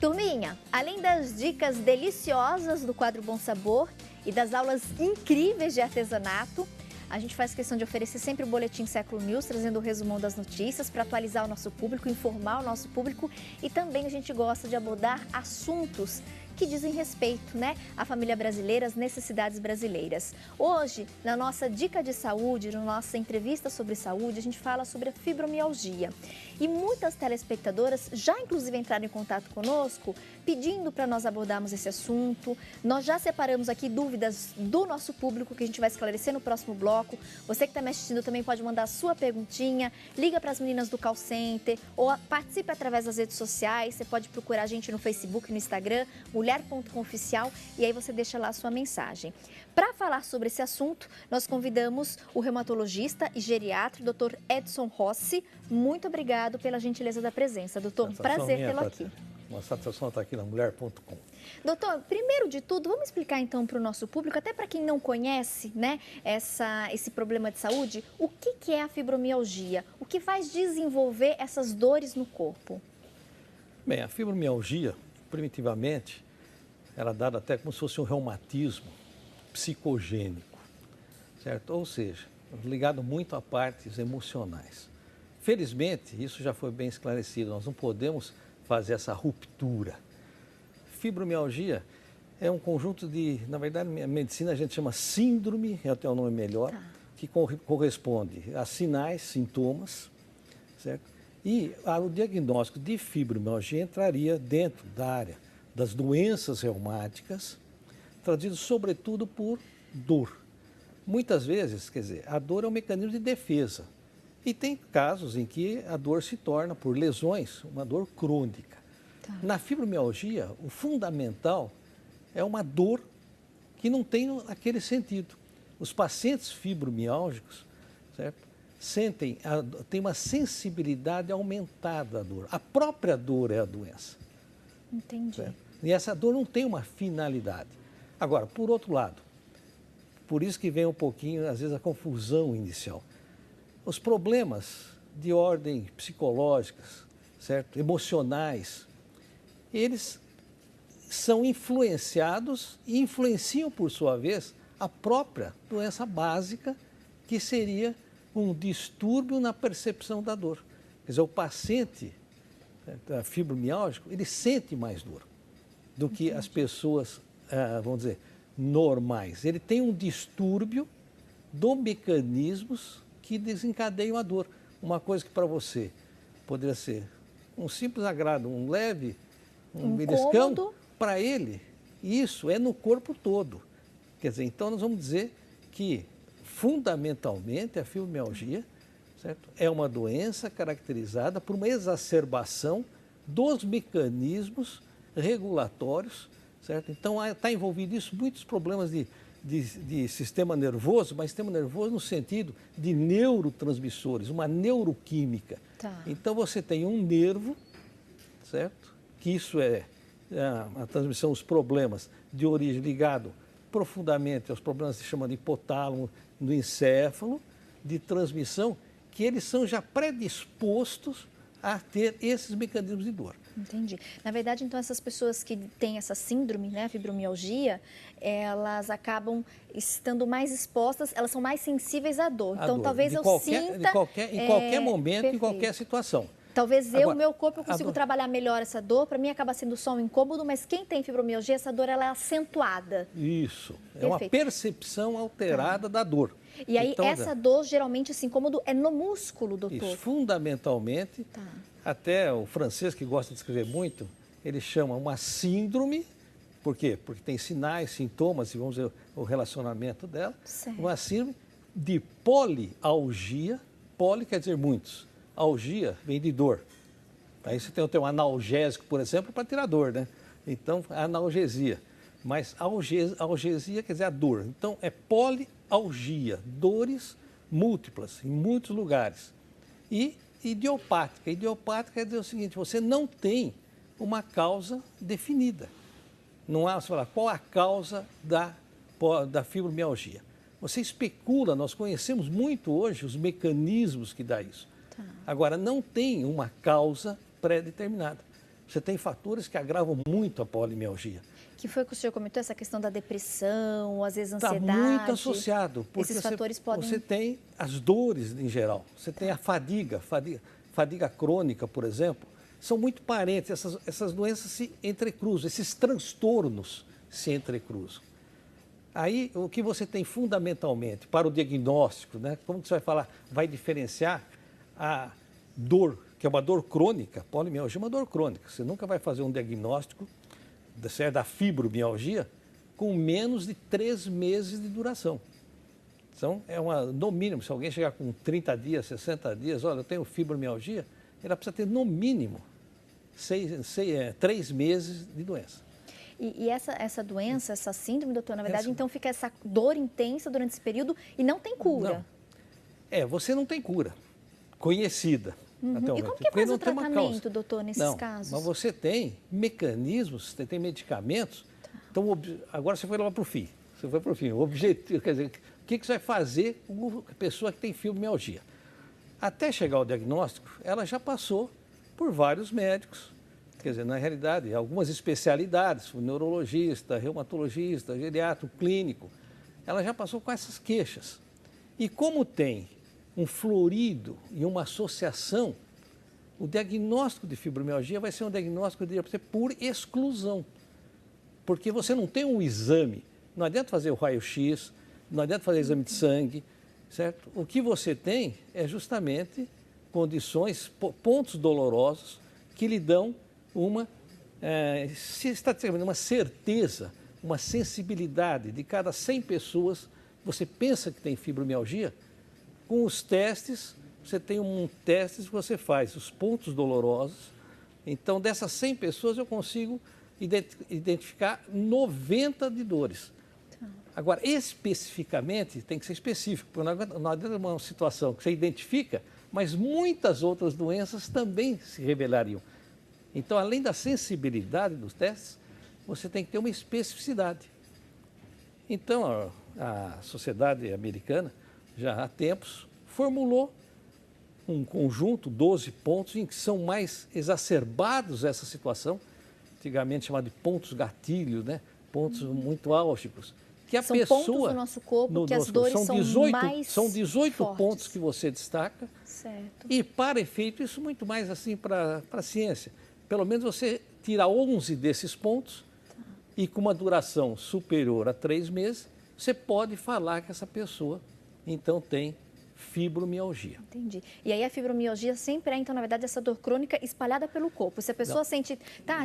Turminha, além das dicas deliciosas do quadro Bom Sabor e das aulas incríveis de artesanato, a gente faz questão de oferecer sempre o Boletim Século News, trazendo o resumão das notícias para atualizar o nosso público, informar o nosso público, e também a gente gosta de abordar assuntos que dizem respeito, né, à família brasileira, às necessidades brasileiras. Hoje, na nossa dica de saúde, na nossa entrevista sobre saúde, a gente fala sobre a fibromialgia. E muitas telespectadoras já inclusive entraram em contato conosco pedindo para nós abordarmos esse assunto. Nós já separamos aqui dúvidas do nosso público que a gente vai esclarecer no próximo bloco. Você que está me assistindo também pode mandar a sua perguntinha, liga para as meninas do call center ou participe através das redes sociais. Você pode procurar a gente no Facebook, no Instagram, mulher.com.oficial, e aí você deixa lá a sua mensagem. Para falar sobre esse assunto, nós convidamos o reumatologista e geriatra, Dr. Edson Rossi. Muito obrigado pela gentileza da presença, doutor. Um prazer tê-lo aqui. Uma satisfação estar aqui na mulher.com. Doutor, primeiro de tudo, vamos explicar então para o nosso público, até para quem não conhece, né, esse problema de saúde, o que é a fibromialgia? O que faz desenvolver essas dores no corpo? Bem, a fibromialgia, primitivamente, era dada até como se fosse um reumatismo psicogênico, certo? Ou seja, ligado muito a partes emocionais. Felizmente, isso já foi bem esclarecido, nós não podemos fazer essa ruptura. Fibromialgia é um conjunto de, na verdade, a medicina a gente chama síndrome, é até o nome melhor, que corresponde a sinais, sintomas, certo? E o diagnóstico de fibromialgia entraria dentro da área das doenças reumáticas, traduzido sobretudo por dor. Muitas vezes, quer dizer, a dor é um mecanismo de defesa. E tem casos em que a dor se torna, por lesões, uma dor crônica. Tá. Na fibromialgia, o fundamental é uma dor que não tem aquele sentido. Os pacientes fibromiálgicos, certo, têm uma sensibilidade aumentada à dor. A própria dor é a doença. Entendi. Certo? E essa dor não tem uma finalidade. Agora, por outro lado, por isso que vem um pouquinho, às vezes, a confusão inicial. Os problemas de ordem psicológicas, certo? Emocionais, eles são influenciados e influenciam, por sua vez, a própria doença básica, que seria um distúrbio na percepção da dor. Quer dizer, o paciente fibromiálgico, ele sente mais dor do que as pessoas, vamos dizer, normais. Ele tem um distúrbio dos mecanismos que desencadeiam a dor. Uma coisa que para você poderia ser um simples agrado, um leve, um beliscão, para ele, isso é no corpo todo. Quer dizer, então nós vamos dizer que, fundamentalmente, a fibromialgia, certo, é uma doença caracterizada por uma exacerbação dos mecanismos regulatórios, certo? Então está envolvido isso, muitos problemas de sistema nervoso, mas sistema nervoso no sentido de neurotransmissores, uma neuroquímica. Tá. Então você tem um nervo, certo? Que isso é a transmissão, os problemas de origem ligado profundamente aos problemas que se chamam de hipotálamo, do encéfalo, de transmissão, que eles são já predispostos a ter esses mecanismos de dor. Entendi. Na verdade, então, essas pessoas que têm essa síndrome, né, fibromialgia, elas acabam estando mais expostas, elas são mais sensíveis à dor. Então, talvez eu sinta... Em qualquer momento, perfeito. Em qualquer situação. Talvez agora, meu corpo, eu consigo trabalhar melhor essa dor. Para mim, acaba sendo só um incômodo, mas quem tem fibromialgia, essa dor ela é acentuada. Isso. É uma percepção alterada da dor. E aí, então, essa dor, geralmente, esse incômodo é no músculo, doutor? Isso, fundamentalmente. Até o francês, que gosta de escrever muito, ele chama uma síndrome. Por quê? Porque tem sinais, sintomas, e vamos ver o relacionamento dela. Certo. Uma síndrome de polialgia. Poli quer dizer muitos. Algia vem de dor. Aí você tem um analgésico, por exemplo, para tirar dor, né? Então, analgesia. Mas algesia quer dizer a dor. Então, é polialgia, dores múltiplas, em muitos lugares. E idiopática. Idiopática quer dizer o seguinte, você não tem uma causa definida. Não há, você fala, qual a causa da fibromialgia? Você especula, nós conhecemos muito hoje os mecanismos que dá isso. Agora, não tem uma causa pré-determinada. Você tem fatores que agravam muito a polimialgia. Que foi que o senhor comentou, essa questão da depressão, às vezes Está ansiedade. muito associado, porque Esses fatores podem... você tem as dores em geral, você tem a fadiga crônica, por exemplo, são muito parentes, essas doenças se entrecruzam, esses transtornos se entrecruzam. Aí, o que você tem fundamentalmente para o diagnóstico, né? Como que você vai falar? Vai diferenciar a dor, que é uma dor crônica, polimialgia é uma dor crônica. Você nunca vai fazer um diagnóstico da fibromialgia com menos de 3 meses de duração. Então, no mínimo, se alguém chegar com 30 dias, 60 dias, olha, eu tenho fibromialgia, ela precisa ter no mínimo 3 meses de doença. E essa doença, essa síndrome, doutor, na verdade, então fica essa dor intensa durante esse período e não tem cura? Não. Você não tem cura conhecida. Até o E momento. como que faz não o tem uma tratamento, causa. doutor, nesses Não, casos? mas você tem mecanismos, você tem medicamentos. Então, agora você foi lá para o fim. Você foi para o fim. O objetivo, quer dizer, o que você vai fazer com a pessoa que tem fibromialgia? Até chegar ao diagnóstico, ela já passou por vários médicos. Quer dizer, na realidade, algumas especialidades, o neurologista, reumatologista, geriatra, clínico, ela já passou com essas queixas. E como tem um florido e uma associação, o diagnóstico de fibromialgia vai ser um diagnóstico, eu diria para você, por exclusão. Porque você não tem um exame, não adianta fazer o raio-x, não adianta fazer exame de sangue, certo? O que você tem é justamente condições, pontos dolorosos que lhe dão uma certeza, uma sensibilidade. De cada 100 pessoas, você pensa que tem fibromialgia, com os testes, você tem testes que você faz, os pontos dolorosos. Então, dessas 100 pessoas, eu consigo identificar 90 de dores. Agora, especificamente, tem que ser específico, porque não adianta uma situação que você identifica, mas muitas outras doenças também se revelariam. Então, além da sensibilidade dos testes, você tem que ter uma especificidade. Então, a Sociedade Americana, já há tempos, formulou um conjunto, 12 pontos, em que são mais exacerbados essa situação, antigamente chamado de pontos gatilhos, né? Pontos muito álgicos. Que a são pessoa, pontos do nosso corpo que as dores são 18 fortes. pontos que você destaca. Certo. E, para efeito, isso muito mais assim para a ciência. Pelo menos você tira 11 desses pontos e com uma duração superior a 3 meses, você pode falar que essa pessoa, então, tem fibromialgia. Entendi. E aí a fibromialgia sempre é, então, na verdade, essa dor crônica espalhada pelo corpo. Se a pessoa sente,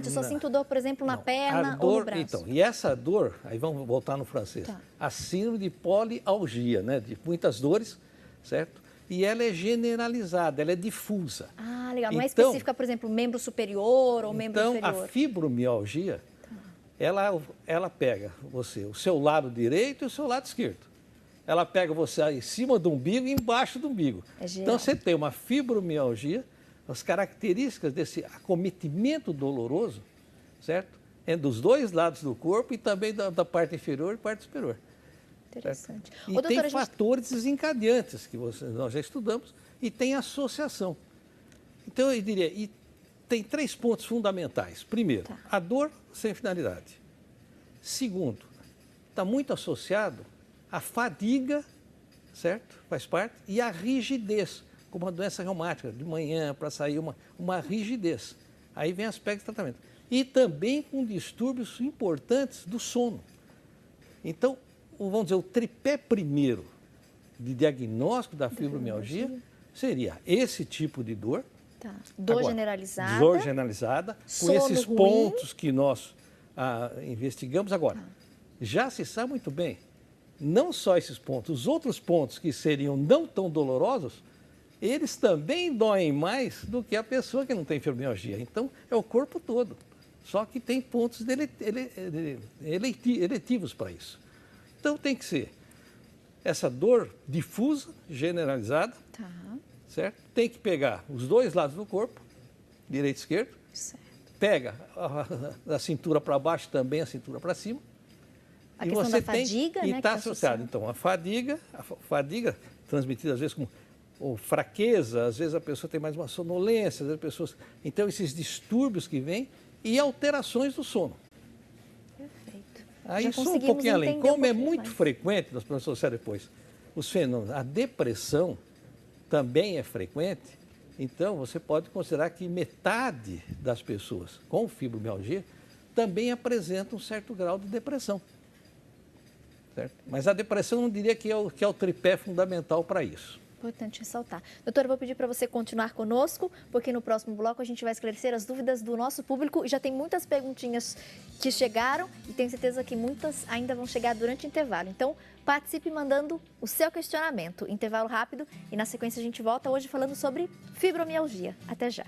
eu só sinto dor, por exemplo, na perna ou no braço. Então, e essa dor, aí vamos voltar no francês, a síndrome de polialgia, né, de muitas dores, certo? E ela é generalizada, ela é difusa. Ah, legal. Não é específica, por exemplo, membro superior ou membro inferior. Então, a fibromialgia, ela pega o seu lado direito e o seu lado esquerdo. Ela pega você em cima do umbigo e embaixo do umbigo. Então, você tem uma fibromialgia, as características desse acometimento doloroso, certo? É dos dois lados do corpo e também da parte inferior e parte superior. Interessante. E tem fatores desencadeantes que nós já estudamos e tem associação. Então, eu diria, e tem 3 pontos fundamentais. Primeiro, a dor sem finalidade. Segundo, está muito associado à fadiga, certo? Faz parte, e a rigidez, como uma doença reumática, de manhã para sair uma rigidez. Aí vem aspecto de tratamento. E também com distúrbios importantes do sono. Então, vamos dizer, o tripé primeiro de diagnóstico da fibromialgia seria esse tipo de dor. Dor generalizada. Dor generalizada, com esses pontos que nós investigamos. Agora, já se sabe muito bem, não só esses pontos, os outros pontos que seriam não tão dolorosos, eles também doem mais do que a pessoa que não tem fibromialgia. Então, é o corpo todo. Só que tem pontos eletivos para isso. Então, tem que ser essa dor difusa, generalizada, certo? Tem que pegar os dois lados do corpo, direito e esquerdo. Certo. Pega a cintura para baixo, também a cintura para cima. A questão da fadiga, né? E está associado, então, a fadiga transmitida às vezes como ou fraqueza, às vezes a pessoa tem mais uma sonolência, às vezes pessoas... Então, esses distúrbios que vêm e alterações do sono. Perfeito. Aí só um pouquinho além. Como é muito frequente, nós podemos associar depois, os fenômenos, a depressão também é frequente, então você pode considerar que metade das pessoas com fibromialgia também apresenta um certo grau de depressão. Certo? Mas a depressão não diria que é o tripé fundamental para isso. Importante ressaltar. Doutora, eu vou pedir para você continuar conosco, porque no próximo bloco a gente vai esclarecer as dúvidas do nosso público e já tem muitas perguntinhas que chegaram e tenho certeza que muitas ainda vão chegar durante o intervalo. Então, participe mandando o seu questionamento. Intervalo rápido e na sequência a gente volta hoje falando sobre fibromialgia. Até já.